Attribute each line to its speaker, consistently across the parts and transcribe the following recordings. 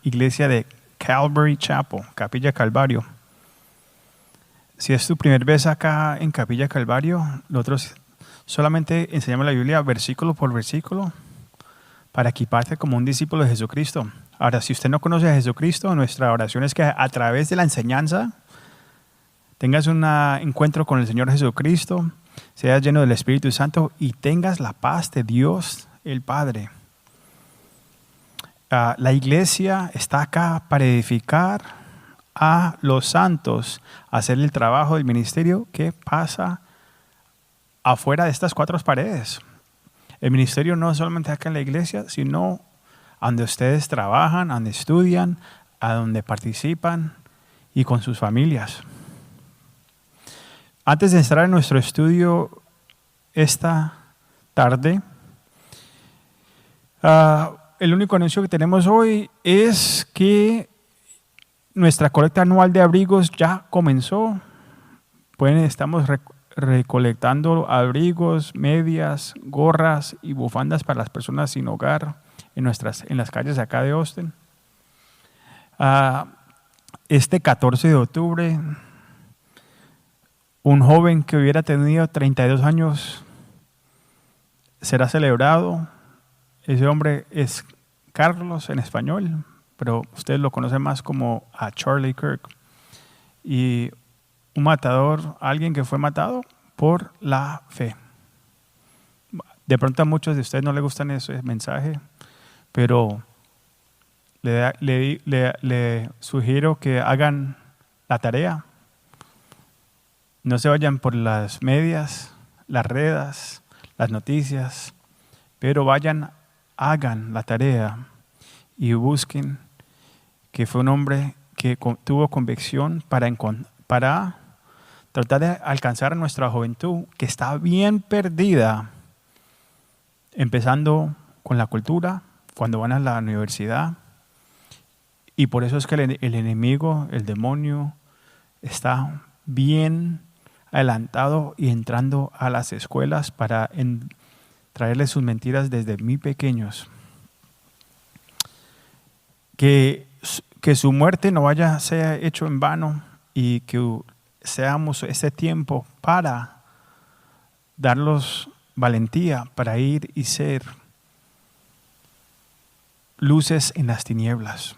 Speaker 1: iglesia de Calvary Chapel, Capilla Calvario. Si es tu primera vez acá en Capilla Calvario, nosotros solamente enseñamos la Biblia versículo por versículo para equiparte como un discípulo de Jesucristo. Ahora, si usted no conoce a Jesucristo, nuestra oración es que a través de la enseñanza tengas un encuentro con el Señor Jesucristo, seas lleno del Espíritu Santo y tengas la paz de Dios el Padre. La iglesia está acá para edificar a los santos, hacer el trabajo del ministerio que pasa afuera de estas cuatro paredes. El ministerio no es solamente acá en la iglesia, sino a donde ustedes trabajan, a donde estudian, a donde participan y con sus familias. Antes de entrar en nuestro estudio esta tarde, el único anuncio que tenemos hoy es que nuestra colecta anual de abrigos ya comenzó. Estamos recolectando abrigos, medias, gorras y bufandas para las personas sin hogar en las calles acá de Austin. Este 14 de octubre, un joven que hubiera tenido 32 años será celebrado. Ese hombre es Carlos en español, pero usted lo conoce más como a Charlie Kirk. Y un matador, alguien que fue matado por la fe. De pronto a muchos de ustedes no les gustan ese mensaje, pero le sugiero que hagan la tarea. No se vayan por las medias, las redes, las noticias, pero hagan la tarea y busquen que fue un hombre que tuvo convicción para tratar de alcanzar a nuestra juventud que está bien perdida, empezando con la cultura, cuando van a la universidad. Y por eso es que el enemigo, el demonio, está bien adelantado y entrando a las escuelas para traerles sus mentiras desde muy pequeños. Que su muerte no sea hecho en vano y que seamos ese tiempo para darlos valentía para ir y ser luces en las tinieblas.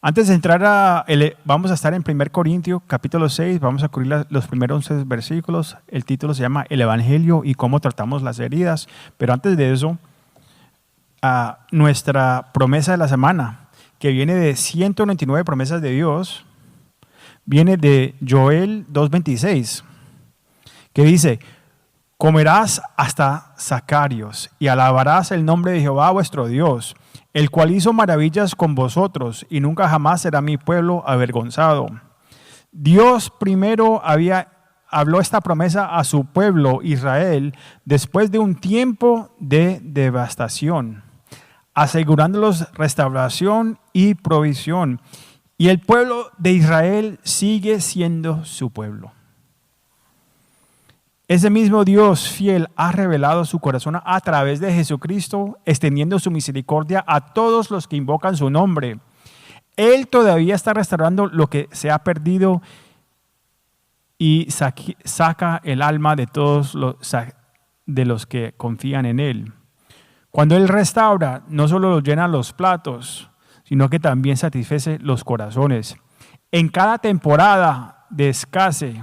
Speaker 1: Antes de entrar vamos a estar en 1 Corintios capítulo 6, vamos a cubrir los primeros 11 versículos. El título se llama El Evangelio y cómo tratamos las heridas. Pero antes de eso, nuestra promesa de la semana, que viene de 199 promesas de Dios, viene de Joel 2:26, que dice: comerás hasta sacarios y alabarás el nombre de Jehová vuestro Dios, el cual hizo maravillas con vosotros y nunca jamás será mi pueblo avergonzado. Dios primero habló esta promesa a su pueblo Israel después de un tiempo de devastación, asegurándolos restauración y provisión. Y el pueblo de Israel sigue siendo su pueblo. Ese mismo Dios fiel ha revelado su corazón a través de Jesucristo, extendiendo su misericordia a todos los que invocan su nombre. Él todavía está restaurando lo que se ha perdido y saca el alma de todos los que confían en Él. Cuando Él restaura, no solo los llena los platos, sino que también satisface los corazones. En cada temporada de escasez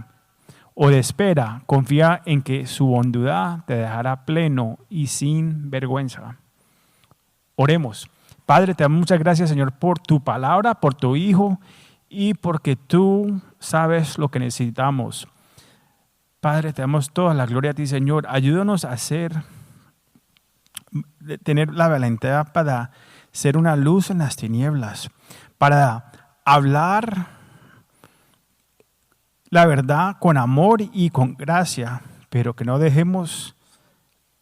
Speaker 1: o de espera, confía en que su bondad te dejará pleno y sin vergüenza. Oremos. Padre, te damos muchas gracias, Señor, por tu palabra, por tu Hijo y porque tú sabes lo que necesitamos. Padre, te damos toda la gloria a ti, Señor. Ayúdanos a tener la valentía para ser una luz en las tinieblas, para hablar la verdad con amor y con gracia, pero que no dejemos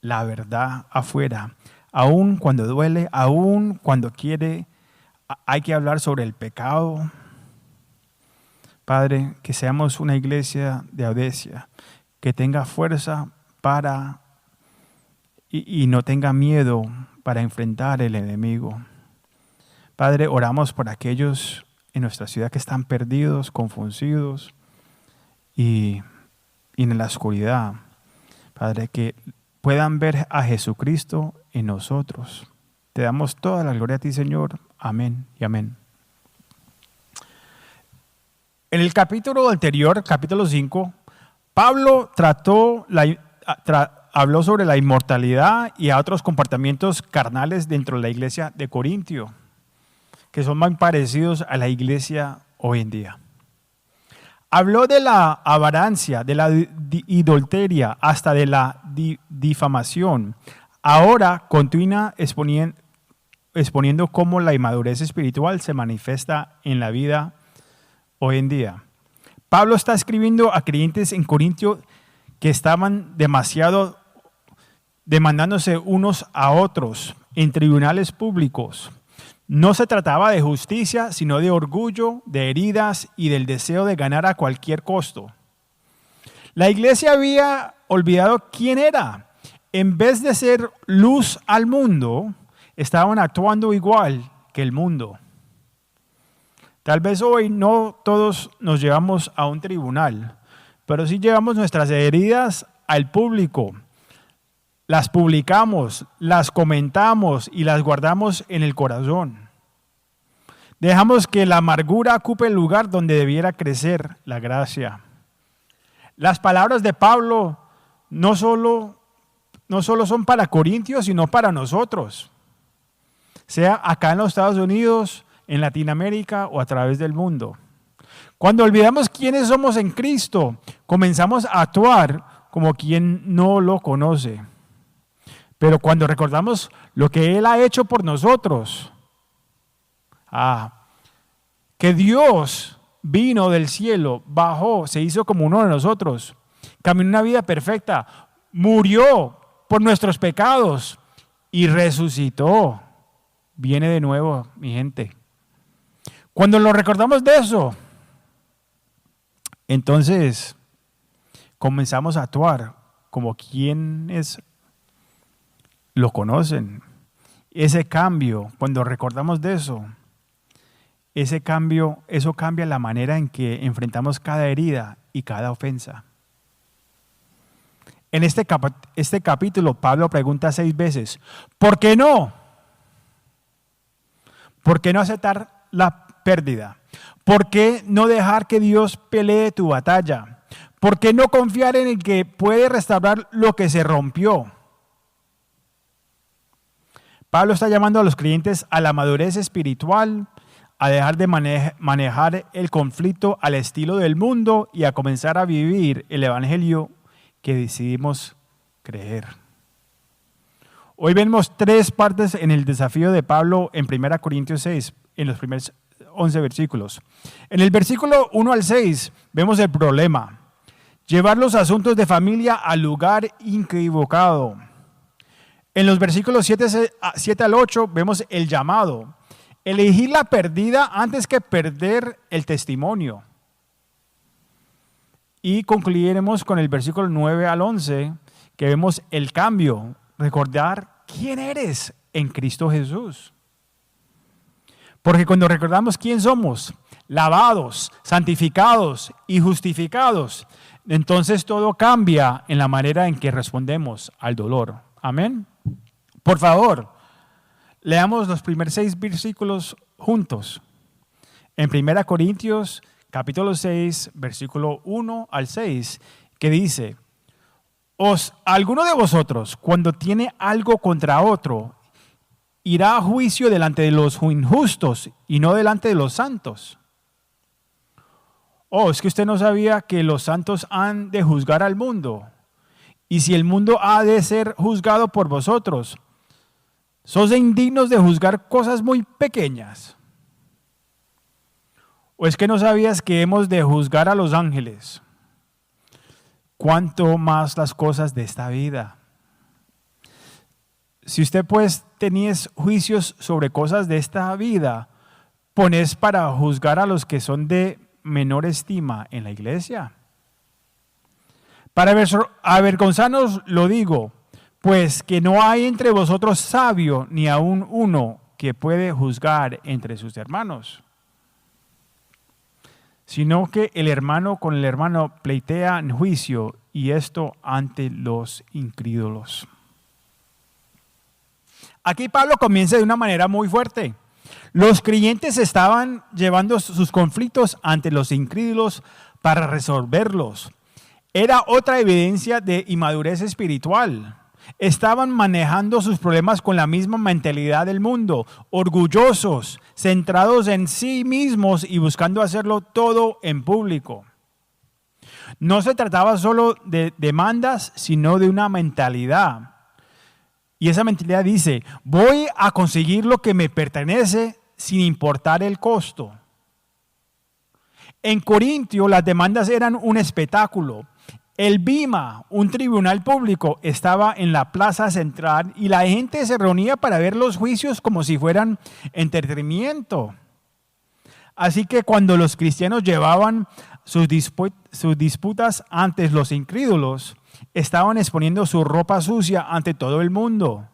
Speaker 1: la verdad afuera, aun cuando duele, aun cuando hay que hablar sobre el pecado. Padre, que seamos una iglesia de audacia, que tenga fuerza y no tenga miedo para enfrentar el enemigo. Padre, oramos por aquellos en nuestra ciudad que están perdidos, confundidos y en la oscuridad. Padre, que puedan ver a Jesucristo en nosotros. Te damos toda la gloria a ti, Señor. Amén y amén. En el capítulo anterior, capítulo 5, Pablo habló sobre la inmortalidad y a otros comportamientos carnales dentro de la iglesia de Corintio, que son más parecidos a la iglesia hoy en día. Habló de la avaricia, de la idolatría, hasta de la difamación. Ahora continúa exponiendo cómo la inmadurez espiritual se manifiesta en la vida hoy en día. Pablo está escribiendo a creyentes en Corintio que estaban demasiado demandándose unos a otros en tribunales públicos. No se trataba de justicia, sino de orgullo, de heridas y del deseo de ganar a cualquier costo. La iglesia había olvidado quién era. En vez de ser luz al mundo, estaban actuando igual que el mundo. Tal vez hoy no todos nos llevamos a un tribunal, pero sí llevamos nuestras heridas al público. Las publicamos, las comentamos y las guardamos en el corazón. Dejamos que la amargura ocupe el lugar donde debiera crecer la gracia. Las palabras de Pablo no solo son para Corintios, sino para nosotros. Sea acá en los Estados Unidos, en Latinoamérica o a través del mundo. Cuando olvidamos quiénes somos en Cristo, comenzamos a actuar como quien no lo conoce. Pero cuando recordamos lo que Él ha hecho por nosotros, que Dios vino del cielo, bajó, se hizo como uno de nosotros, caminó una vida perfecta, murió por nuestros pecados y resucitó. Viene de nuevo, mi gente. Cuando lo recordamos de eso, entonces comenzamos a actuar como quienes lo conocen. Ese cambio, cuando recordamos de eso, eso cambia la manera en que enfrentamos cada herida y cada ofensa. En este capítulo, Pablo pregunta 6 veces, ¿por qué no? ¿Por qué no aceptar la pérdida? ¿Por qué no dejar que Dios pelee tu batalla? ¿Por qué no confiar en el que puede restaurar lo que se rompió? Pablo está llamando a los creyentes a la madurez espiritual, a dejar de manejar el conflicto al estilo del mundo y a comenzar a vivir el evangelio que decidimos creer. Hoy vemos 3 partes en el desafío de Pablo en 1 Corintios 6, en los primeros 11 versículos. En el versículo 1 al 6 vemos el problema: llevar los asuntos de familia al lugar equivocado. En los versículos 7 al 8 vemos el llamado: elegir la perdida antes que perder el testimonio. Y concluiremos con el versículo 9 al 11, que vemos el cambio: recordar quién eres en Cristo Jesús. Porque cuando recordamos quién somos, lavados, santificados y justificados, entonces todo cambia en la manera en que respondemos al dolor. Amén. Por favor, leamos los primeros 6 versículos juntos. En 1 Corintios, capítulo 6, versículo 1 al 6, que dice: ¿Alguno de vosotros, cuando tiene algo contra otro, irá a juicio delante de los injustos y no delante de los santos? ¿Es que usted no sabía que los santos han de juzgar al mundo? Y si el mundo ha de ser juzgado por vosotros, ¿sos indignos de juzgar cosas muy pequeñas? ¿O es que no sabías que hemos de juzgar a los ángeles? ¿Cuánto más las cosas de esta vida? Si usted pues tenías juicios sobre cosas de esta vida, ¿pones para juzgar a los que son de menor estima en la iglesia? Para avergonzarnos lo digo, Pues que no hay entre vosotros sabio, ni aun uno que puede juzgar entre sus hermanos, sino que el hermano con el hermano pleitea en juicio, y esto ante los incrédulos. Aquí Pablo comienza de una manera muy fuerte. Los creyentes estaban llevando sus conflictos ante los incrédulos para resolverlos. Era otra evidencia de inmadurez espiritual. Estaban manejando sus problemas con la misma mentalidad del mundo, orgullosos, centrados en sí mismos y buscando hacerlo todo en público. No se trataba solo de demandas, sino de una mentalidad. Y esa mentalidad dice, voy a conseguir lo que me pertenece sin importar el costo. En Corintio las demandas eran un espectáculo. El Bima, un tribunal público, estaba en la plaza central y la gente se reunía para ver los juicios como si fueran entretenimiento. Así que cuando los cristianos llevaban sus disputas ante los incrédulos, estaban exponiendo su ropa sucia ante todo el mundo.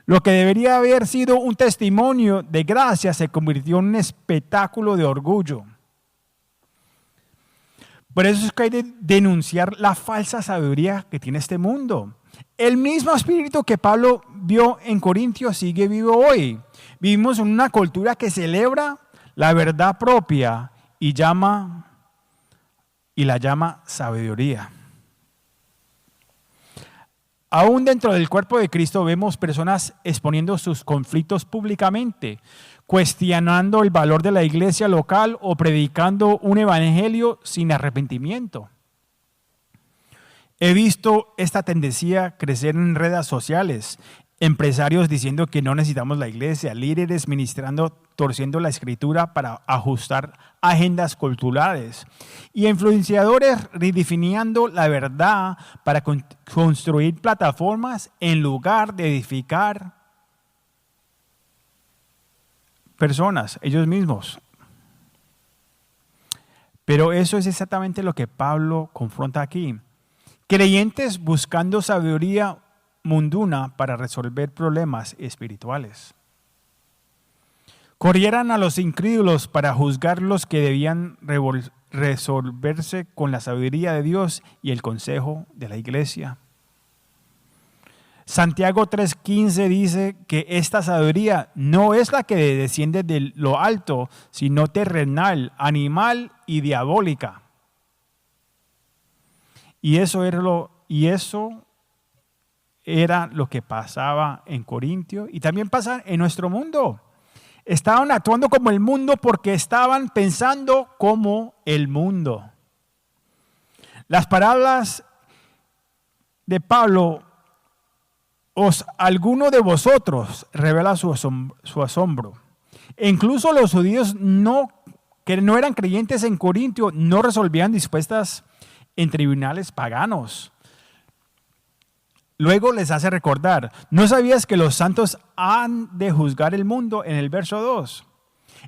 Speaker 1: Lo que debería haber sido un testimonio de gracia se convirtió en un espectáculo de orgullo. Por eso es que hay que denunciar la falsa sabiduría que tiene este mundo. El mismo espíritu que Pablo vio en Corintios sigue vivo hoy. Vivimos en una cultura que celebra la verdad propia y la llama sabiduría. Aún dentro del cuerpo de Cristo vemos personas exponiendo sus conflictos públicamente, cuestionando el valor de la iglesia local o predicando un evangelio sin arrepentimiento. He visto esta tendencia crecer en redes sociales, empresarios diciendo que no necesitamos la iglesia, líderes ministrando, torciendo la escritura para ajustar agendas culturales y influenciadores redefiniendo la verdad para construir plataformas en lugar de edificar personas, ellos mismos. Pero eso es exactamente lo que Pablo confronta aquí. Creyentes buscando sabiduría mundana para resolver problemas espirituales. Corrieran a los incrédulos para juzgar los que debían resolverse con la sabiduría de Dios y el consejo de la iglesia. Santiago 3:15 dice que esta sabiduría no es la que desciende de lo alto, sino terrenal, animal y diabólica. Y eso era lo que pasaba en Corintio y también pasa en nuestro mundo. Estaban actuando como el mundo porque estaban pensando como el mundo. Las palabras de Pablo, alguno de vosotros, revela su asombro. E incluso los judíos que no eran creyentes en Corintio no resolvían dispuestas en tribunales paganos. Luego les hace recordar, ¿no sabías que los santos han de juzgar el mundo? En el verso 2.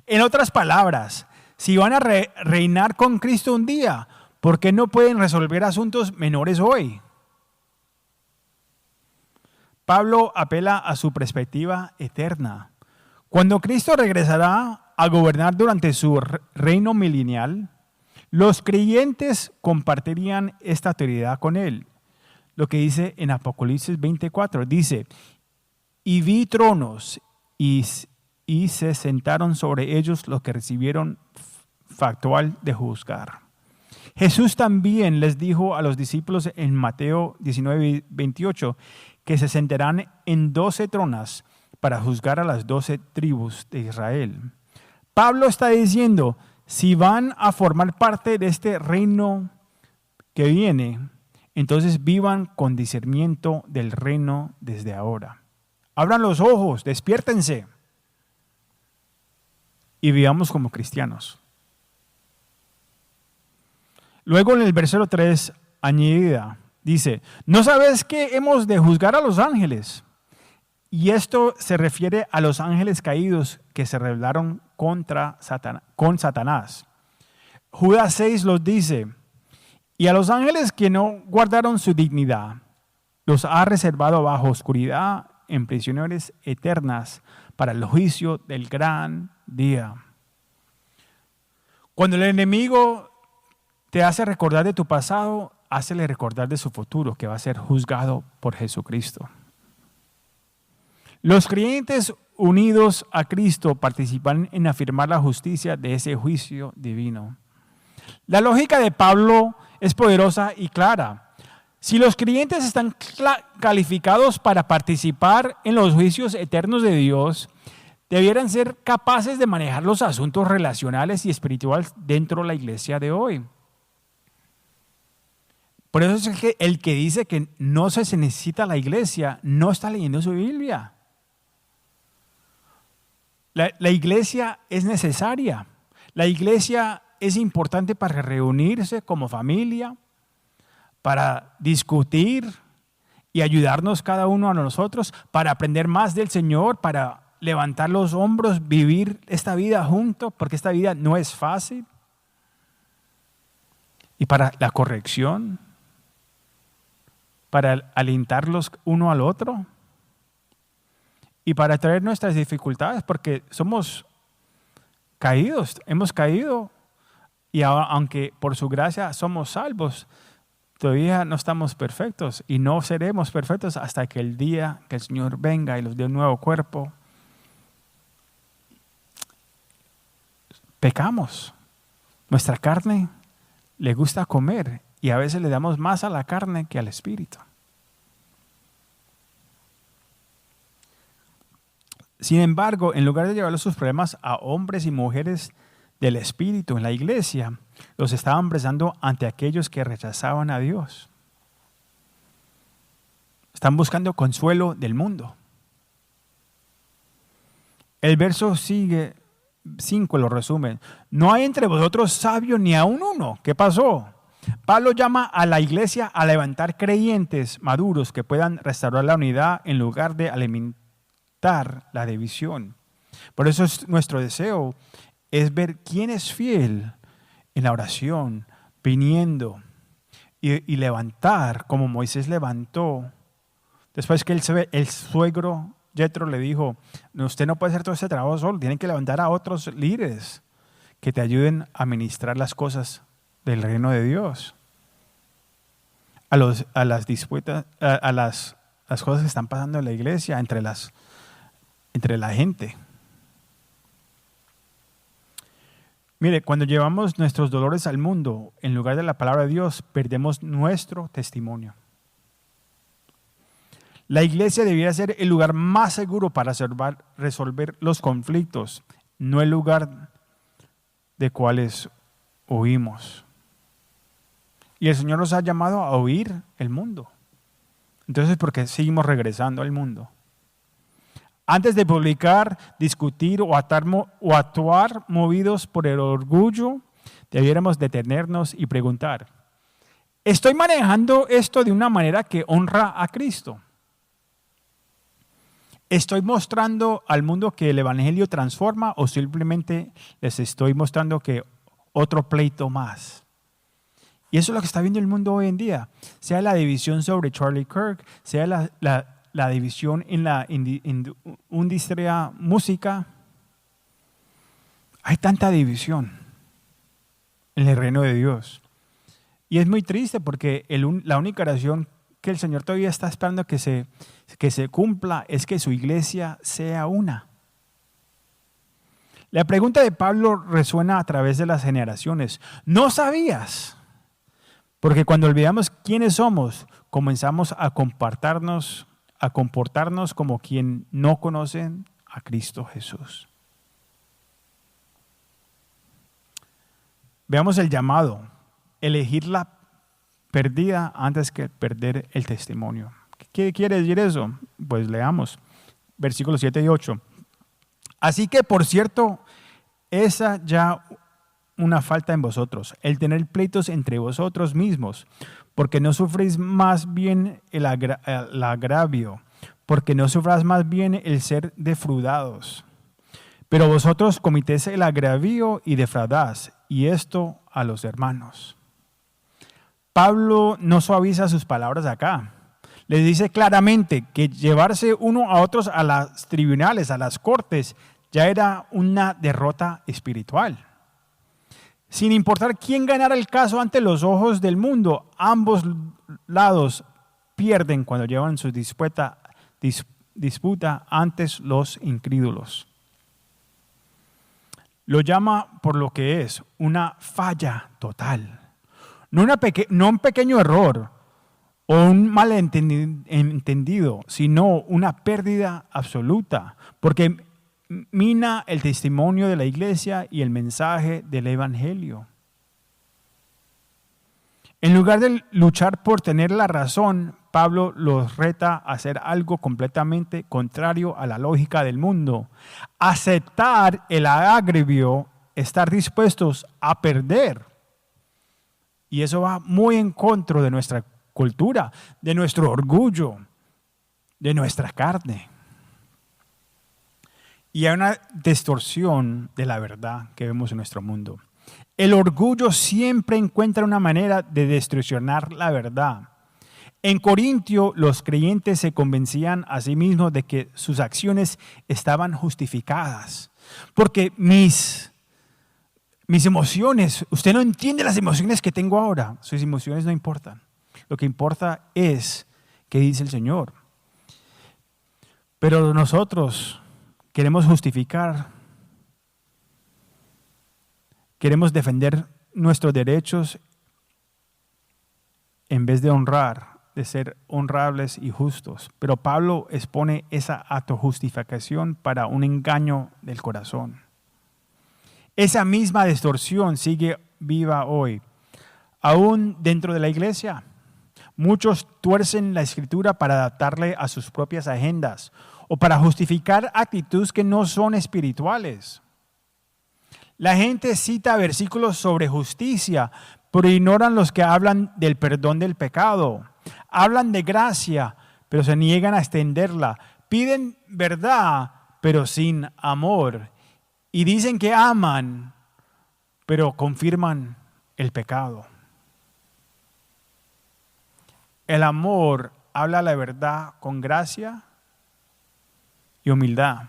Speaker 1: En otras palabras, si van a reinar con Cristo un día, ¿por qué no pueden resolver asuntos menores hoy? Pablo apela a su perspectiva eterna. Cuando Cristo regresará a gobernar durante su reino milenial, los creyentes compartirían esta autoridad con él. Lo que dice en Apocalipsis 24, dice, y vi tronos y se sentaron sobre ellos los que recibieron factual de juzgar. Jesús también les dijo a los discípulos en Mateo 19:28 que se sentarán en 12 tronos para juzgar a las 12 tribus de Israel. Pablo está diciendo, si van a formar parte de este reino que viene, entonces vivan con discernimiento del reino desde ahora. Abran los ojos, despiértense y vivamos como cristianos. Luego en el versículo 3 añadida, dice, ¿no sabes que hemos de juzgar a los ángeles? Y esto se refiere a los ángeles caídos que se rebelaron con Satanás. Judas 6 los dice, y a los ángeles que no guardaron su dignidad, los ha reservado bajo oscuridad en prisiones eternas para el juicio del gran día. Cuando el enemigo te hace recordar de tu pasado, hácele recordar de su futuro, que va a ser juzgado por Jesucristo. Los creyentes unidos a Cristo participan en afirmar la justicia de ese juicio divino. La lógica de Pablo es poderosa y clara. Si los creyentes están calificados para participar en los juicios eternos de Dios, debieran ser capaces de manejar los asuntos relacionales y espirituales dentro de la iglesia de hoy. Por eso es que el que dice que no se necesita la iglesia no está leyendo su Biblia. La iglesia es necesaria. La iglesia es importante para reunirse como familia, para discutir y ayudarnos cada uno a nosotros, para aprender más del Señor, para levantar los hombros, vivir esta vida juntos, porque esta vida no es fácil. Y para la corrección, para alentarlos uno al otro y para traer nuestras dificultades, porque somos caídos, hemos caído y aunque por su gracia somos salvos, todavía no estamos perfectos y no seremos perfectos hasta que el día que el Señor venga y nos dé un nuevo cuerpo. Pecamos. Nuestra carne le gusta comer y a veces le damos más a la carne que al espíritu. Sin embargo, en lugar de llevar sus problemas a hombres y mujeres del espíritu en la iglesia, los estaban presentando ante aquellos que rechazaban a Dios. Están buscando consuelo del mundo. El verso 5 lo resume. No hay entre vosotros sabio ni aun uno. ¿Qué pasó? Pablo llama a la iglesia a levantar creyentes maduros que puedan restaurar la unidad en lugar de alimentar la división. Por eso es nuestro deseo es ver quién es fiel en la oración, viniendo y levantar como Moisés levantó. Después que el suegro Yetro le dijo, usted no puede hacer todo ese trabajo solo, tienen que levantar a otros líderes que te ayuden a administrar las cosas del reino de Dios. A las disputas, a las cosas que están pasando en la iglesia, entre la gente. Mire, cuando llevamos nuestros dolores al mundo, en lugar de la palabra de Dios, perdemos nuestro testimonio. La iglesia debiera ser el lugar más seguro para resolver los conflictos, no el lugar de cuales huimos. Y el Señor nos ha llamado a huir el mundo. Entonces, ¿por qué seguimos regresando al mundo? Antes de publicar, discutir o actuar movidos por el orgullo, debiéramos detenernos y preguntar, ¿estoy manejando esto de una manera que honra a Cristo? ¿Estoy mostrando al mundo que el evangelio transforma o simplemente les estoy mostrando que otro pleito más? Y eso es lo que está viendo el mundo hoy en día. Sea la división sobre Charlie Kirk, sea la división en la industria música. Hay tanta división en el reino de Dios. Y es muy triste porque la única oración que el Señor todavía está esperando que se cumpla es que su iglesia sea una. La pregunta de Pablo resuena a través de las generaciones. ¿No sabías? Porque cuando olvidamos quiénes somos, comenzamos a comportarnos como quien no conocen a Cristo Jesús. Veamos el llamado, elegir la perdida antes que perder el testimonio. ¿Qué quiere decir eso? Pues leamos versículos 7 y 8. Así que, por cierto, esa ya una falta en vosotros, el tener pleitos entre vosotros mismos, porque no sufrís más bien el agravio, porque no sufrás más bien el ser defraudados. Pero vosotros cometéis el agravio y defraudás, y esto a los hermanos. Pablo no suaviza sus palabras acá. les dice claramente que llevarse uno a otros a los tribunales, a las cortes, ya era una derrota espiritual. Sin importar quién ganara el caso ante los ojos del mundo, ambos lados pierden cuando llevan su disputa ante los incrédulos. Lo llama por lo que es, una falla total. No un pequeño error o un malentendido, sino una pérdida absoluta, porque mina el testimonio de la iglesia y el mensaje del evangelio. En lugar de luchar por tener la razón, Pablo los reta a hacer algo completamente contrario a la lógica del mundo. Aceptar el agravio, estar dispuestos a perder. Y eso va muy en contra de nuestra cultura, de nuestro orgullo, de nuestra carne. Y hay una distorsión de la verdad que vemos en nuestro mundo. El orgullo siempre encuentra una manera de distorsionar la verdad. En Corintio, los creyentes se convencían a sí mismos de que sus acciones estaban justificadas. Porque mis emociones, usted no entiende las emociones que tengo ahora. Sus emociones no importan. Lo que importa es qué dice el Señor. Pero nosotros queremos justificar, queremos defender nuestros derechos en vez de honrar, de ser honrables y justos. Pero Pablo expone esa autojustificación para un engaño del corazón. Esa misma distorsión sigue viva hoy. Aún dentro de la iglesia, muchos tuercen la escritura para adaptarle a sus propias agendas o para justificar actitudes que no son espirituales. La gente cita versículos sobre justicia, pero ignoran los que hablan del perdón del pecado. Hablan de gracia, pero se niegan a extenderla. Piden verdad, pero sin amor. Y dicen que aman, pero confirman el pecado. El amor habla la verdad con gracia y humildad.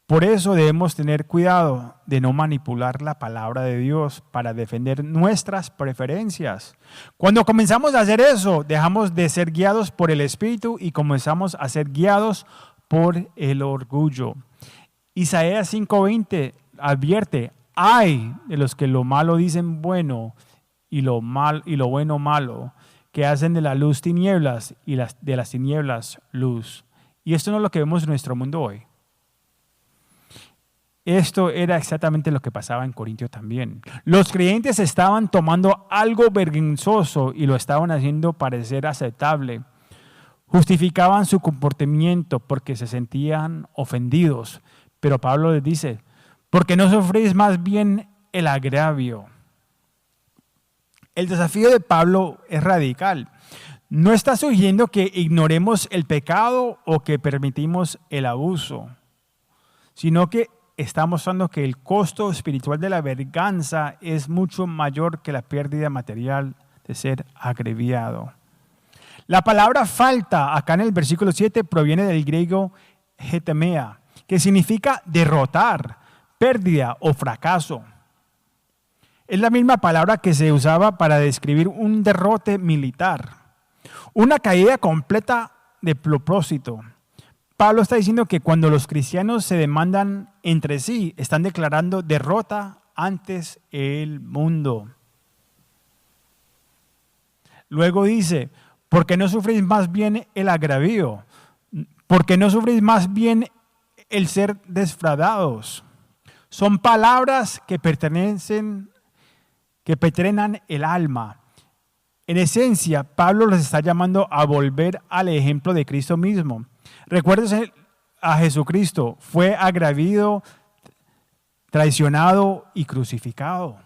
Speaker 1: Por eso debemos tener cuidado de no manipular la palabra de Dios para defender nuestras preferencias. Cuando comenzamos a hacer eso, dejamos de ser guiados por el Espíritu y comenzamos a ser guiados por el orgullo. Isaías 5:20 advierte: ay de los que lo malo dicen bueno y lo bueno malo, que hacen de la luz tinieblas y de las tinieblas luz. Y esto no es lo que vemos en nuestro mundo hoy. Esto era exactamente lo que pasaba en Corintio también. Los creyentes estaban tomando algo vergonzoso y lo estaban haciendo parecer aceptable. Justificaban su comportamiento porque se sentían ofendidos. Pero Pablo les dice: ¿por qué no sufrís más bien el agravio? El desafío de Pablo es radical. No está sugiriendo que ignoremos el pecado o que permitimos el abuso, sino que está mostrando que el costo espiritual de la venganza es mucho mayor que la pérdida material de ser agraviado. La palabra falta acá en el versículo 7 proviene del griego hetemea, que significa derrotar, pérdida o fracaso. Es la misma palabra que se usaba para describir un derrote militar, una caída completa de propósito. Pablo está diciendo que cuando los cristianos se demandan entre sí, están declarando derrota ante el mundo. Luego dice: ¿por qué no sufrís más bien el agravio? ¿Por qué no sufrís más bien el ser defraudados? Son palabras que pertrenan el alma. En esencia, Pablo los está llamando a volver al ejemplo de Cristo mismo. Recuérdense a Jesucristo, fue agraviado, traicionado y crucificado.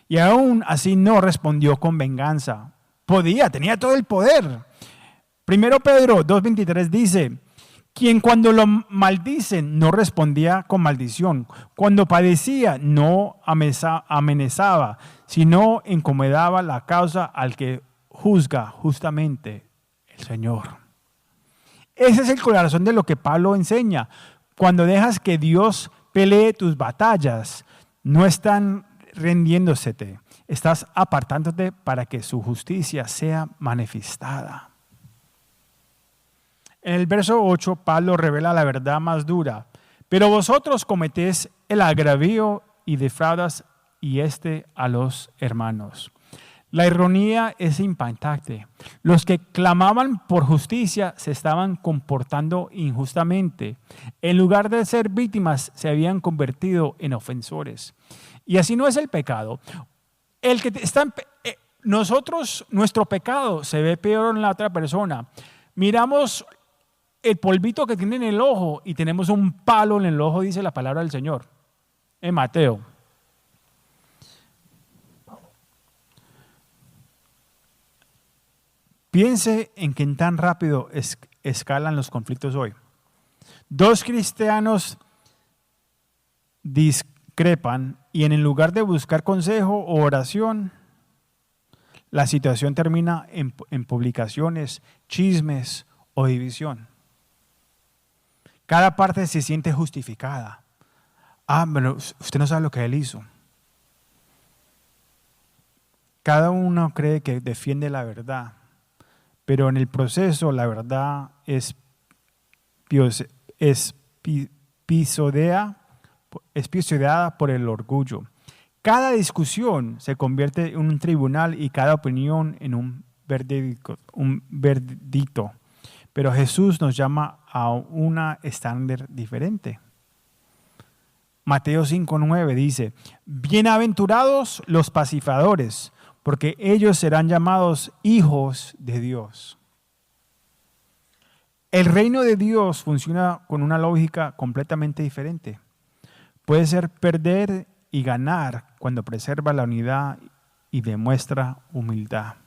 Speaker 1: Y aún así no respondió con venganza. Tenía todo el poder. 1 Pedro 2:23 dice: quien cuando lo maldicen no respondía con maldición, cuando padecía no amenazaba, sino encomendaba la causa al que juzga justamente, el Señor. Ese es el corazón de lo que Pablo enseña. Cuando dejas que Dios pelee tus batallas, no están rendiéndosete, estás apartándote para que su justicia sea manifestada. En el verso 8, Pablo revela la verdad más dura. Pero vosotros cometéis el agravio y defraudas a los hermanos. La ironía es impactante. Los que clamaban por justicia se estaban comportando injustamente. En lugar de ser víctimas, se habían convertido en ofensores. Y así no es el pecado. Nuestro pecado se ve peor en la otra persona. Miramos el polvito que tiene en el ojo y tenemos un palo en el ojo, dice la palabra del Señor. En Mateo. Piense en que tan rápido escalan los conflictos hoy. Dos cristianos discrepan y en lugar de buscar consejo o oración, la situación termina en publicaciones, chismes o división. Cada parte se siente justificada. Pero usted no sabe lo que él hizo. Cada uno cree que defiende la verdad, pero en el proceso la verdad es pisoteada por el orgullo. Cada discusión se convierte en un tribunal y cada opinión en un veredicto. Pero Jesús nos llama a una estándar diferente. Mateo 5:9 dice, bienaventurados los pacificadores, porque ellos serán llamados hijos de Dios. El reino de Dios funciona con una lógica completamente diferente. Puede ser perder y ganar cuando preserva la unidad y demuestra humildad.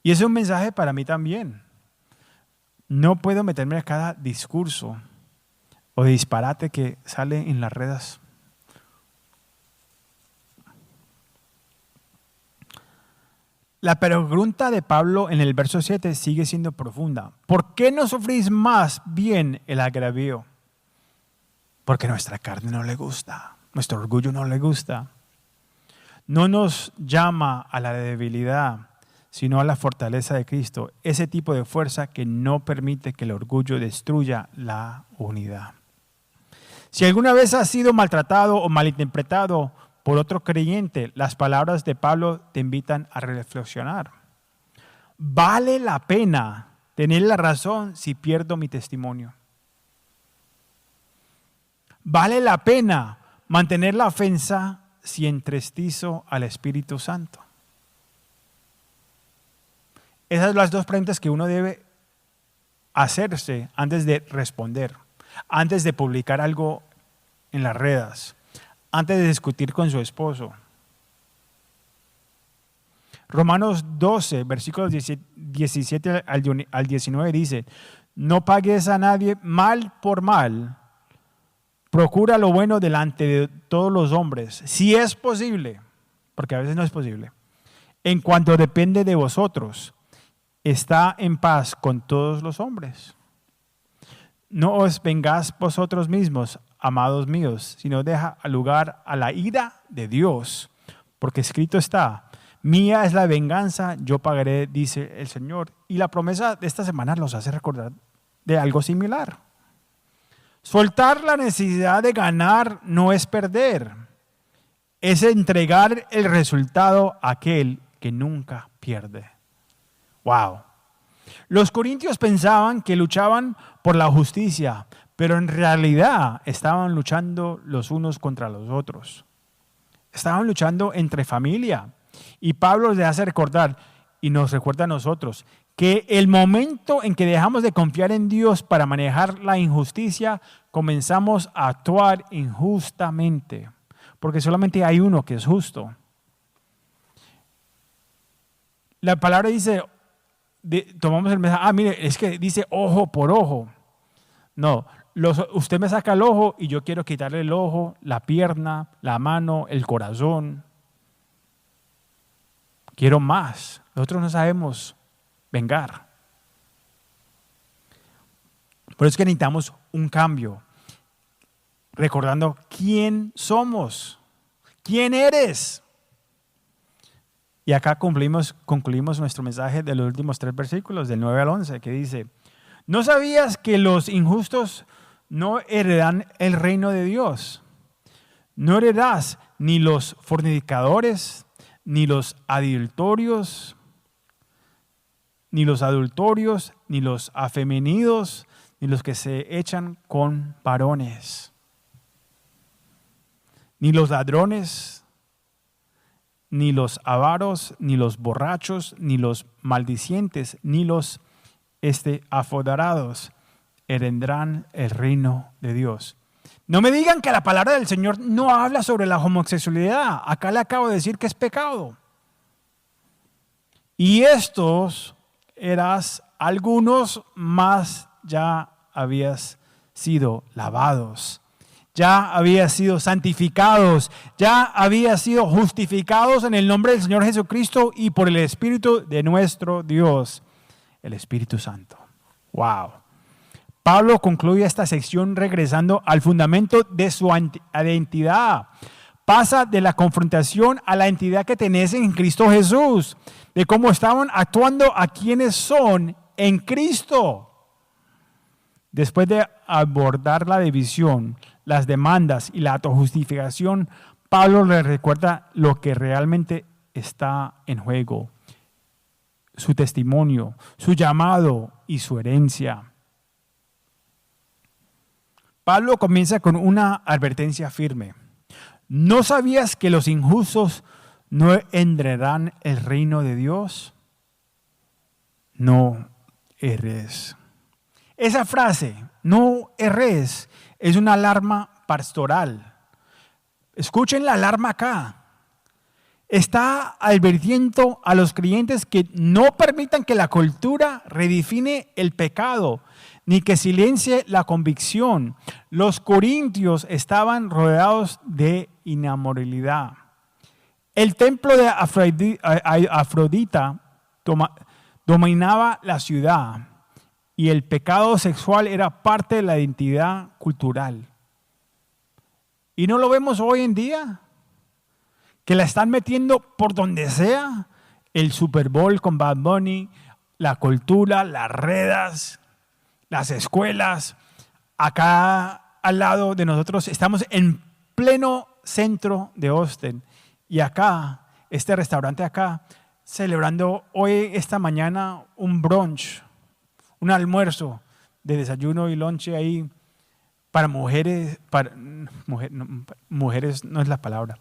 Speaker 1: Y ese es un mensaje para mí también. No puedo meterme a cada discurso o disparate que sale en las redes. La pregunta de Pablo en el verso 7 sigue siendo profunda. ¿Por qué no sufrís más bien el agravio? Porque nuestra carne no le gusta, nuestro orgullo no le gusta. No nos llama a la debilidad, sino a la fortaleza de Cristo, ese tipo de fuerza que no permite que el orgullo destruya la unidad. Si alguna vez has sido maltratado o malinterpretado por otro creyente, las palabras de Pablo te invitan a reflexionar. ¿Vale la pena tener la razón si pierdo mi testimonio? ¿Vale la pena mantener la ofensa si entristezo al Espíritu Santo? Esas son las dos preguntas que uno debe hacerse antes de responder, antes de publicar algo en las redes, antes de discutir con su esposo. Romanos 12, versículos 17 al 19 dice, no pagues a nadie mal por mal, procura lo bueno delante de todos los hombres, si es posible, porque a veces no es posible, en cuanto depende de vosotros, está en paz con todos los hombres. No os vengáis vosotros mismos, amados míos, sino deja lugar a la ira de Dios, porque escrito está, mía es la venganza, yo pagaré, dice el Señor. Y la promesa de esta semana nos hace recordar de algo similar. Soltar la necesidad de ganar no es perder, es entregar el resultado a aquel que nunca pierde. Wow. Los corintios pensaban que luchaban por la justicia, pero en realidad estaban luchando los unos contra los otros. Estaban luchando entre familia. Y Pablo les hace recordar, y nos recuerda a nosotros, que el momento en que dejamos de confiar en Dios para manejar la injusticia, comenzamos a actuar injustamente, porque solamente hay uno que es justo. La palabra dice, tomamos el mensaje, mire, es que dice ojo por ojo. No, usted me saca el ojo y yo quiero quitarle el ojo, la pierna, la mano, el corazón. Quiero más. Nosotros no sabemos vengar. Por eso es que necesitamos un cambio. Recordando quién somos, quién eres. Y acá concluimos nuestro mensaje de los últimos 3 versículos, del 9 al 11, que dice: ¿No sabías que los injustos no heredan el reino de Dios? No heredarás ni los fornicadores, ni los adulterios, ni los afemenidos, ni los que se echan con varones, ni los ladrones, ni los avaros, ni los borrachos, ni los maldicientes, ni los afoderados heredarán el reino de Dios. No me digan que la palabra del Señor no habla sobre la homosexualidad. Acá le acabo de decir que es pecado. Y estos eras algunos, más ya habías sido lavados, ya habías sido santificados, ya habías sido justificados en el nombre del Señor Jesucristo y por el Espíritu de nuestro Dios, el Espíritu Santo. ¡Wow! Pablo concluye esta sección regresando al fundamento de su identidad. Pasa de la confrontación a la identidad que tenés en Cristo Jesús, de cómo estaban actuando a quienes son en Cristo. Después de abordar la división, las demandas y la autojustificación, Pablo le recuerda lo que realmente está en juego: su testimonio, su llamado y su herencia. Pablo comienza con una advertencia firme. ¿No sabías que los injustos no heredarán el reino de Dios? No erres. Esa frase, no erres, es una alarma pastoral. Escuchen la alarma acá. Está advirtiendo a los creyentes que no permitan que la cultura redefine el pecado, ni que silencie la convicción. Los corintios estaban rodeados de inmoralidad. El templo de Afrodita dominaba la ciudad y el pecado sexual era parte de la identidad cultural. ¿Y no lo vemos hoy en día? Que la están metiendo por donde sea. El Super Bowl con Bad Bunny, la cultura, las redes, las escuelas. Acá al lado de nosotros estamos en pleno centro de Austin. Y acá, este restaurante acá, celebrando hoy, esta mañana, un brunch, un almuerzo de desayuno y lonche ahí para mujeres, mujeres no es la palabra,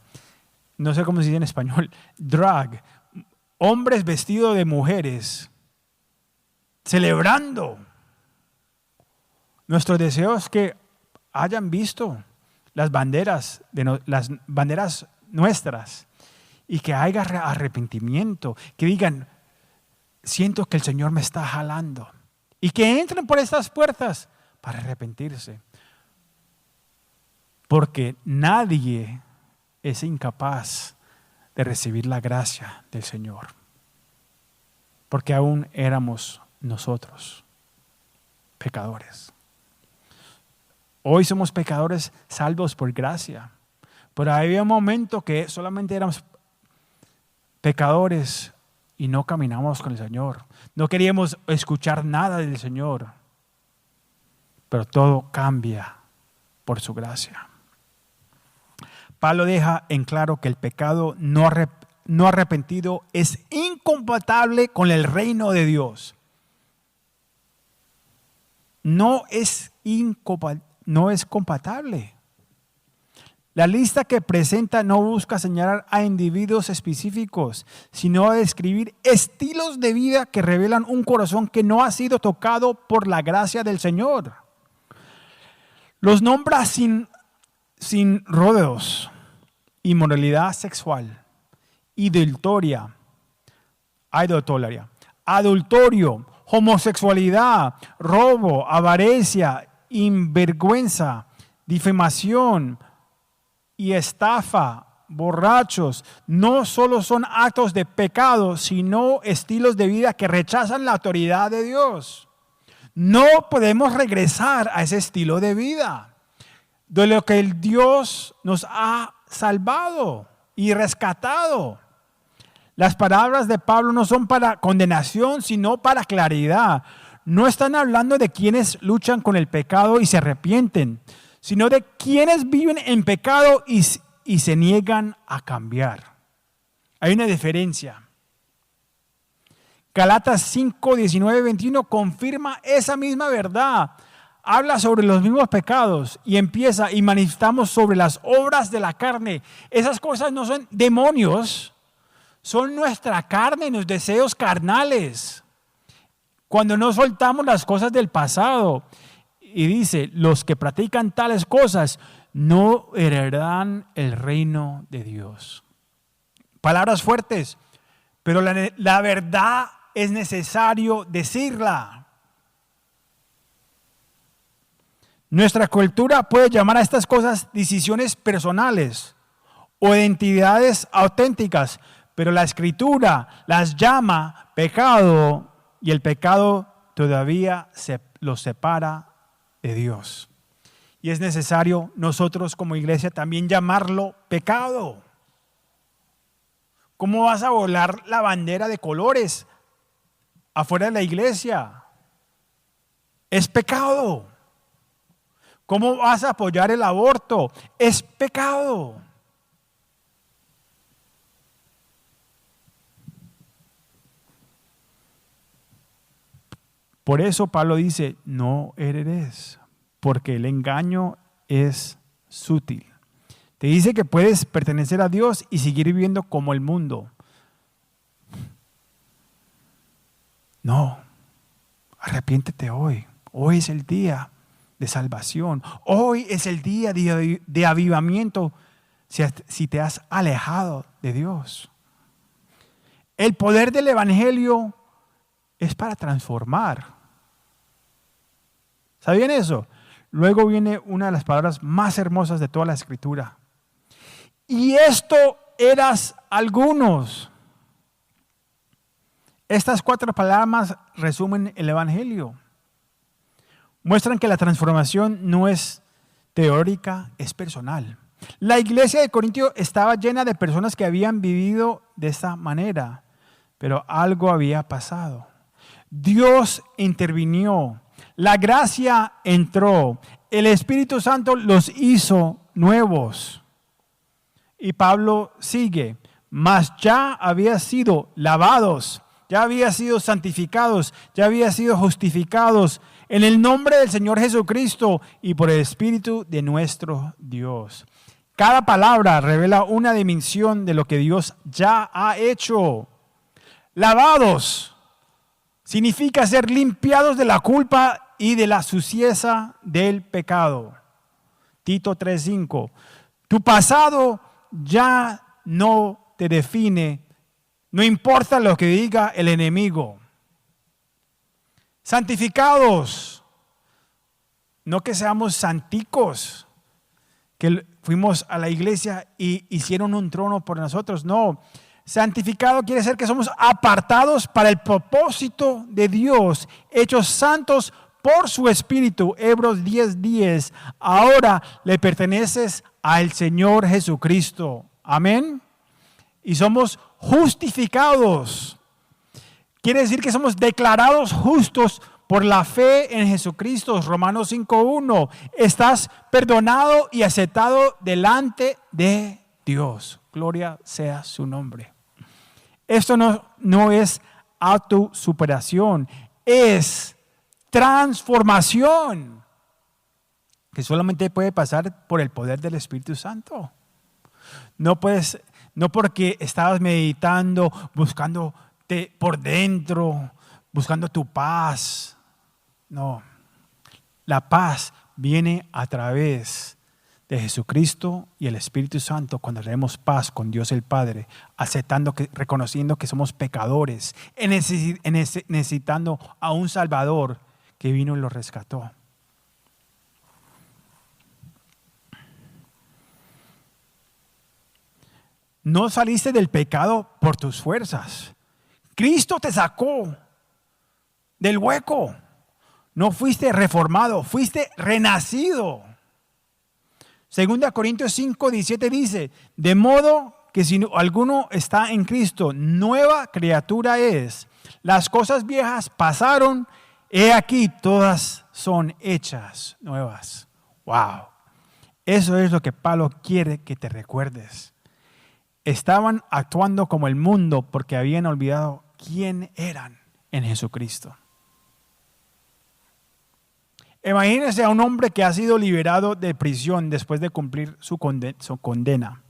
Speaker 1: no sé cómo se dice en español, drag, hombres vestidos de mujeres, celebrando. Nuestro deseo es que hayan visto las banderas nuestras y que haya arrepentimiento, que digan, siento que el Señor me está jalando, y que entren por estas puertas para arrepentirse, porque nadie es incapaz de recibir la gracia del Señor, porque aún éramos nosotros pecadores. Hoy somos pecadores salvos por gracia, pero había un momento que solamente éramos pecadores y no caminamos con el Señor. No queríamos escuchar nada del Señor, pero todo cambia por su gracia. Pablo deja en claro que el pecado no arrepentido es incompatible con el reino de Dios. No es compatible. La lista que presenta no busca señalar a individuos específicos, sino a describir estilos de vida que revelan un corazón que no ha sido tocado por la gracia del Señor. Los nombra sin rodeos: inmoralidad sexual, idolatoria, adulterio, homosexualidad, robo, avaricia, invergüenza, difamación y estafa, borrachos, no solo son actos de pecado, sino estilos de vida que rechazan la autoridad de Dios. No podemos regresar a ese estilo de vida, de lo que el Dios nos ha salvado y rescatado. Las palabras de Pablo no son para condenación, sino para claridad. No están hablando de quienes luchan con el pecado y se arrepienten, sino de quienes viven en pecado y se niegan a cambiar. Hay una diferencia. Galatas 5, 19, 21 confirma esa misma verdad. Habla sobre los mismos pecados y empieza y manifestamos sobre las obras de la carne. Esas cosas no son demonios, son nuestra carne, los deseos carnales. Cuando no soltamos las cosas del pasado, y dice, los que practican tales cosas no heredarán el reino de Dios. Palabras fuertes, pero la verdad es necesario decirla. Nuestra cultura puede llamar a estas cosas decisiones personales o identidades auténticas, pero la Escritura las llama pecado y el pecado todavía los separa de Dios. Y es necesario nosotros como iglesia también llamarlo pecado. ¿Cómo vas a volar la bandera de colores afuera de la iglesia? Es pecado. ¿Cómo vas a apoyar el aborto? Es pecado. Por eso Pablo dice, no heredes, porque el engaño es sutil. Te dice que puedes pertenecer a Dios y seguir viviendo como el mundo. No, arrepiéntete hoy. Hoy es el día de salvación. Hoy es el día de avivamiento si te has alejado de Dios. El poder del Evangelio es para transformar. ¿Sabían eso? Luego viene una de las palabras más hermosas de toda la Escritura. Y esto eras algunos. Estas 4 palabras resumen el Evangelio. Muestran que la transformación no es teórica, es personal. La iglesia de Corintio estaba llena de personas que habían vivido de esta manera, pero algo había pasado. Dios intervino, la gracia entró, el Espíritu Santo los hizo nuevos. Y Pablo sigue, mas ya había sido lavados, ya había sido santificados, ya había sido justificados en el nombre del Señor Jesucristo y por el Espíritu de nuestro Dios. Cada palabra revela una dimensión de lo que Dios ya ha hecho. Lavados significa ser limpiados de la culpa y de la suciedad del pecado. Tito 3:5. Tu pasado ya no te define, no importa lo que diga el enemigo. Santificados, no que seamos santicos, que fuimos a la iglesia y hicieron un trono por nosotros, no. Santificado quiere decir que somos apartados para el propósito de Dios, hechos santos por su Espíritu. Hebreos 10:10. Ahora le perteneces al Señor Jesucristo. Amén. Y somos justificados. Quiere decir que somos declarados justos por la fe en Jesucristo. Romanos 5:1. Estás perdonado y aceptado delante de Dios. Gloria sea su nombre. Esto no es autosuperación, es transformación que solamente puede pasar por el poder del Espíritu Santo. No porque estabas meditando, buscándote por dentro, buscando tu paz. No, la paz viene a través de Jesucristo y el Espíritu Santo cuando tenemos paz con Dios el Padre, reconociendo que somos pecadores, necesitando a un Salvador que vino y lo rescató. No saliste del pecado por tus fuerzas. Cristo te sacó del hueco. No fuiste reformado, fuiste renacido. 2 Corintios 5:17 dice, de modo que si alguno está en Cristo, nueva criatura es. Las cosas viejas pasaron, he aquí todas son hechas nuevas. Wow. Eso es lo que Pablo quiere que te recuerdes. Estaban actuando como el mundo porque habían olvidado quién eran en Jesucristo. Imagínense a un hombre que ha sido liberado de prisión después de cumplir su condena.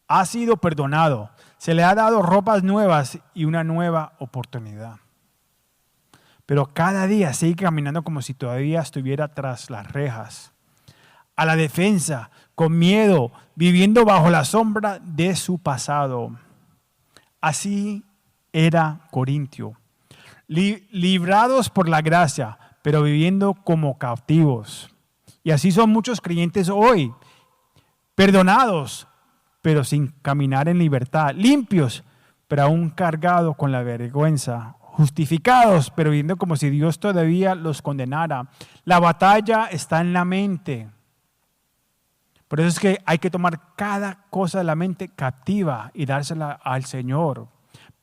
Speaker 1: Ha sido perdonado, se le ha dado ropas nuevas y una nueva oportunidad. Pero cada día sigue caminando como si todavía estuviera tras las rejas, a la defensa, con miedo, viviendo bajo la sombra de su pasado. Así era Corintio, librados por la gracia, pero viviendo como cautivos. Y así son muchos creyentes hoy, perdonados, pero sin caminar en libertad, limpios, pero aún cargados con la vergüenza, justificados, pero viviendo como si Dios todavía los condenara. La batalla está en la mente. Por eso es que hay que tomar cada cosa de la mente captiva y dársela al Señor.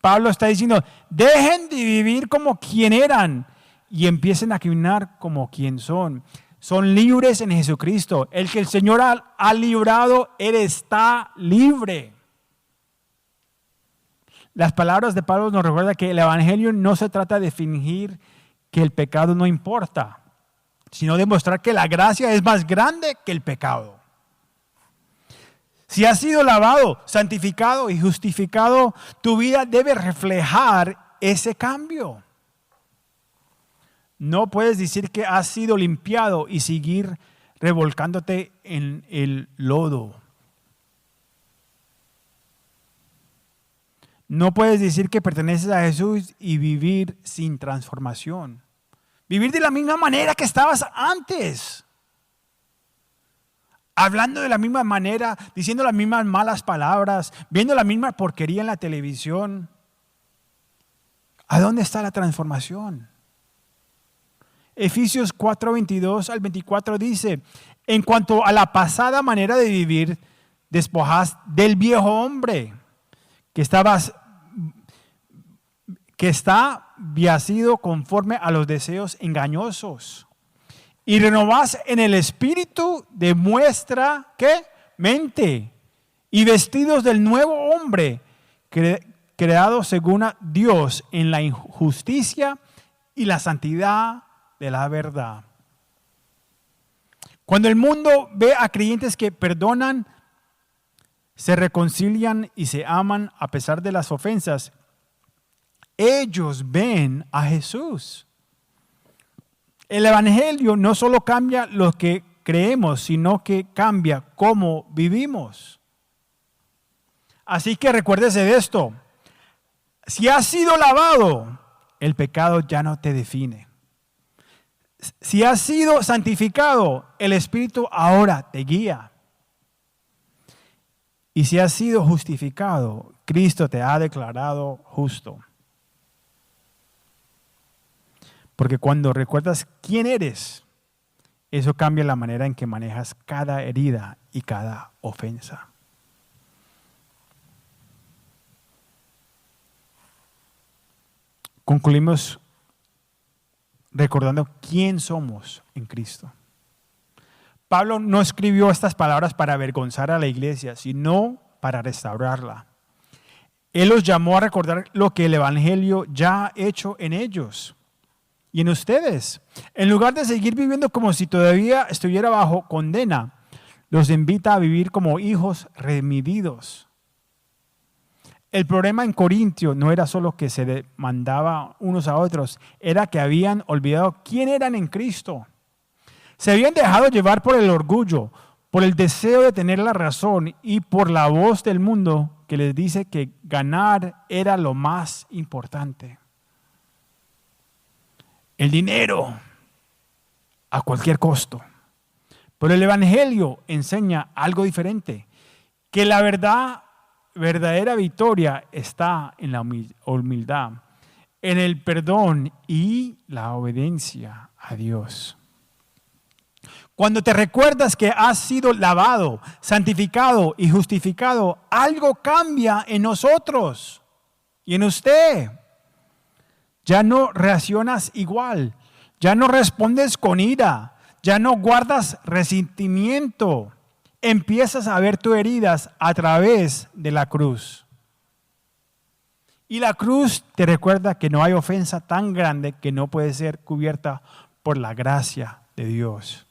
Speaker 1: Pablo está diciendo, dejen de vivir como quien eran y empiecen a caminar como quien son. Son libres en Jesucristo. El que el Señor ha librado, Él está libre. Las palabras de Pablo nos recuerdan que el Evangelio no se trata de fingir que el pecado no importa, sino de mostrar que la gracia es más grande que el pecado. Si has sido lavado, santificado y justificado, tu vida debe reflejar ese cambio. No puedes decir que has sido limpiado y seguir revolcándote en el lodo. No puedes decir que perteneces a Jesús y vivir sin transformación. Vivir de la misma manera que estabas antes. Hablando de la misma manera, diciendo las mismas malas palabras, viendo la misma porquería en la televisión. ¿A dónde está la transformación? Efesios 4:22 al 24 dice, en cuanto a la pasada manera de vivir, despojad del viejo hombre que está viacido conforme a los deseos engañosos y renovás en el espíritu de vuestra ¿qué? Mente y vestidos del nuevo hombre creado según a Dios en la injusticia y la santidad de la verdad. Cuando el mundo ve a creyentes que perdonan, se reconcilian y se aman a pesar de las ofensas, ellos ven a Jesús. El Evangelio no solo cambia lo que creemos, sino que cambia cómo vivimos. Así que recuérdese de esto. Si has sido lavado, el pecado ya no te define. Si has sido santificado, el Espíritu ahora te guía. Y si has sido justificado, Cristo te ha declarado justo. Porque cuando recuerdas quién eres, eso cambia la manera en que manejas cada herida y cada ofensa. Concluimos recordando quién somos en Cristo. Pablo no escribió estas palabras para avergonzar a la iglesia, sino para restaurarla. Él los llamó a recordar lo que el Evangelio ya ha hecho en ellos y en ustedes. En lugar de seguir viviendo como si todavía estuviera bajo condena, los invita a vivir como hijos redimidos. El problema en Corintio no era solo que se demandaba unos a otros, era que habían olvidado quién eran en Cristo. Se habían dejado llevar por el orgullo, por el deseo de tener la razón y por la voz del mundo que les dice que ganar era lo más importante. El dinero a cualquier costo. Pero el Evangelio enseña algo diferente, que la verdad verdadera victoria está en la humildad, en el perdón y la obediencia a Dios. Cuando te recuerdas que has sido lavado, santificado y justificado, algo cambia en nosotros y en usted. Ya no reaccionas igual, ya no respondes con ira, ya no guardas resentimiento. Empiezas a ver tus heridas a través de la cruz. Y la cruz te recuerda que no hay ofensa tan grande que no puede ser cubierta por la gracia de Dios.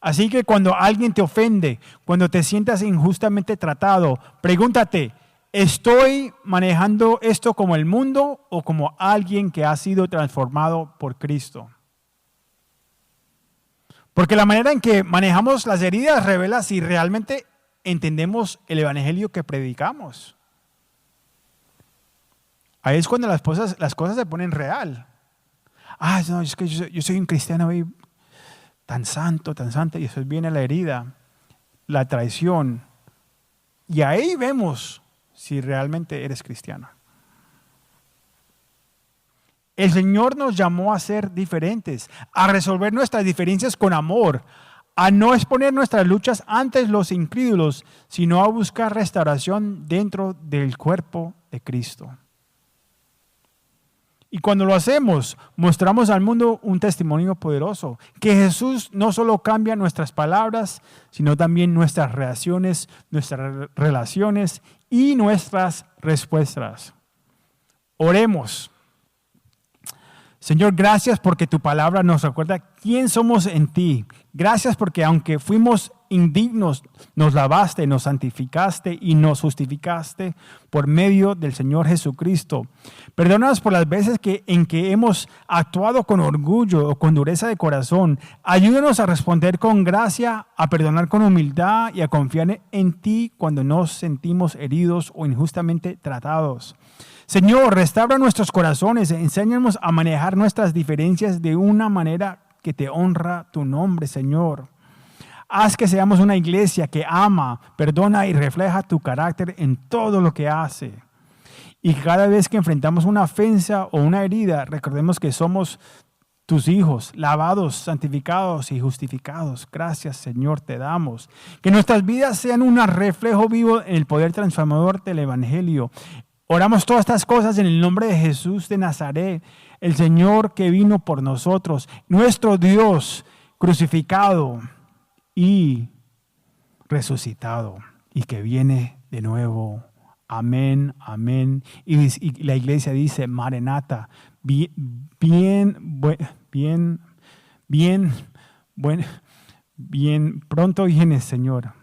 Speaker 1: Así que cuando alguien te ofende, cuando te sientas injustamente tratado, pregúntate, ¿estoy manejando esto como el mundo o como alguien que ha sido transformado por Cristo? Porque la manera en que manejamos las heridas revela si realmente entendemos el evangelio que predicamos. Ahí es cuando las cosas se ponen real. No, es que yo soy un cristiano hoy tan santo, y después viene la herida, la traición. Y ahí vemos si realmente eres cristiano. El Señor nos llamó a ser diferentes, a resolver nuestras diferencias con amor, a no exponer nuestras luchas ante los incrédulos, sino a buscar restauración dentro del cuerpo de Cristo. Y cuando lo hacemos, mostramos al mundo un testimonio poderoso, que Jesús no solo cambia nuestras palabras, sino también nuestras reacciones, nuestras relaciones y nuestras respuestas. Oremos. Señor, gracias porque tu palabra nos recuerda quién somos en ti. Gracias porque aunque fuimos indignos, nos lavaste, nos santificaste y nos justificaste por medio del Señor Jesucristo. Perdónanos por las veces en que hemos actuado con orgullo o con dureza de corazón. Ayúdanos a responder con gracia, a perdonar con humildad y a confiar en ti cuando nos sentimos heridos o injustamente tratados. Señor, restaura nuestros corazones, enséñanos a manejar nuestras diferencias de una manera que te honra tu nombre, Señor. Haz que seamos una iglesia que ama, perdona y refleja tu carácter en todo lo que hace. Y cada vez que enfrentamos una ofensa o una herida, recordemos que somos tus hijos, lavados, santificados y justificados. Gracias, Señor, te damos. Que nuestras vidas sean un reflejo vivo en el poder transformador del Evangelio. Oramos todas estas cosas en el nombre de Jesús de Nazaret, el Señor que vino por nosotros, nuestro Dios crucificado y resucitado y que viene de nuevo. Amén, amén. Y la iglesia dice, Maranatha, bien, pronto vienes, Señor.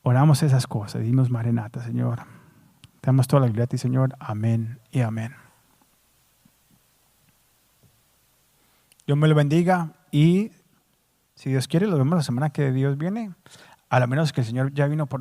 Speaker 1: Oramos esas cosas, dimos Maranatha, Señor. Te damos toda la gloria a ti, Señor. Amén y amén. Dios me lo bendiga y si Dios quiere, lo vemos la semana que Dios viene. A lo menos que el Señor ya vino por